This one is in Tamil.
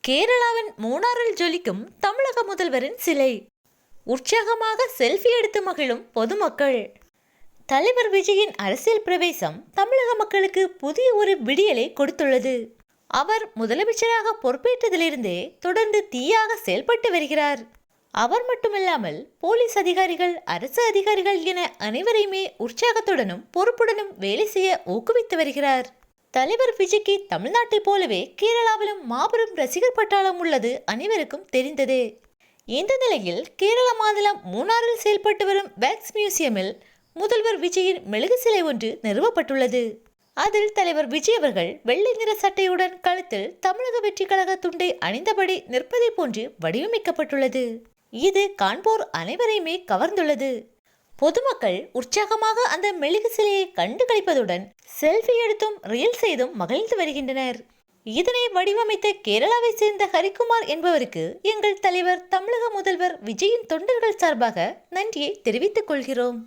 கேரளாவின் மூணாறில் ஜொலிக்கும் தமிழக முதல்வரின் சிலை. உற்சாகமாக செல்ஃபி எடுத்து மகிழும் பொதுமக்கள். தலைவர் விஜயின் அரசியல் பிரவேசம் தமிழக மக்களுக்கு புதிய ஒரு விடியலை கொடுத்துள்ளது. அவர் முதலமைச்சராக பொறுப்பேற்றதிலிருந்தே தொடர்ந்து தீயாக செயல்பட்டு வருகிறார். அவர் மட்டுமில்லாமல் போலீஸ் அதிகாரிகள், அரசு அதிகாரிகள் என அனைவரையுமே உற்சாகத்துடனும் பொறுப்புடனும் வேலை செய்ய ஊக்குவித்து வருகிறார். தலைவர் விஜய்க்கு தமிழ்நாட்டை போலவே கேரளாவிலும் மாபெரும் ரசிகர் பட்டாளம் உள்ளது அனைவருக்கும் தெரிந்ததே. இந்த நிலையில் கேரள மாநிலம் மூணாறில் செயல்பட்டு வரும் வேக்ஸ் மியூசியமில் முதல்வர் விஜயின் மெழுகு சிலை ஒன்று நிறுவப்பட்டுள்ளது. அதில் தலைவர் விஜய் அவர்கள் வெள்ளை நிற சட்டையுடன் கழுத்தில் தமிழக வெற்றி கழக துண்டை அணிந்தபடி நிற்பதை போன்று வடிவமைக்கப்பட்டுள்ளது. இது காண்போர் அனைவரையுமே கவர்ந்துள்ளது. பொதுமக்கள் உற்சாகமாக அந்த மெழுகு சிலையை கண்டு களிப்பதுடன் செல்ஃபி எடுத்தும் ரீல் செய்தும் மகிழ்ந்து வருகின்றனர். இதனை வடிவமைத்த கேரளாவை சேர்ந்த ஹரிக்குமார் என்பவருக்கு எங்கள் தலைவர் தமிழக முதல்வர் விஜயின் தொண்டர்கள் சார்பாக நன்றியை தெரிவித்துக் கொள்கிறோம்.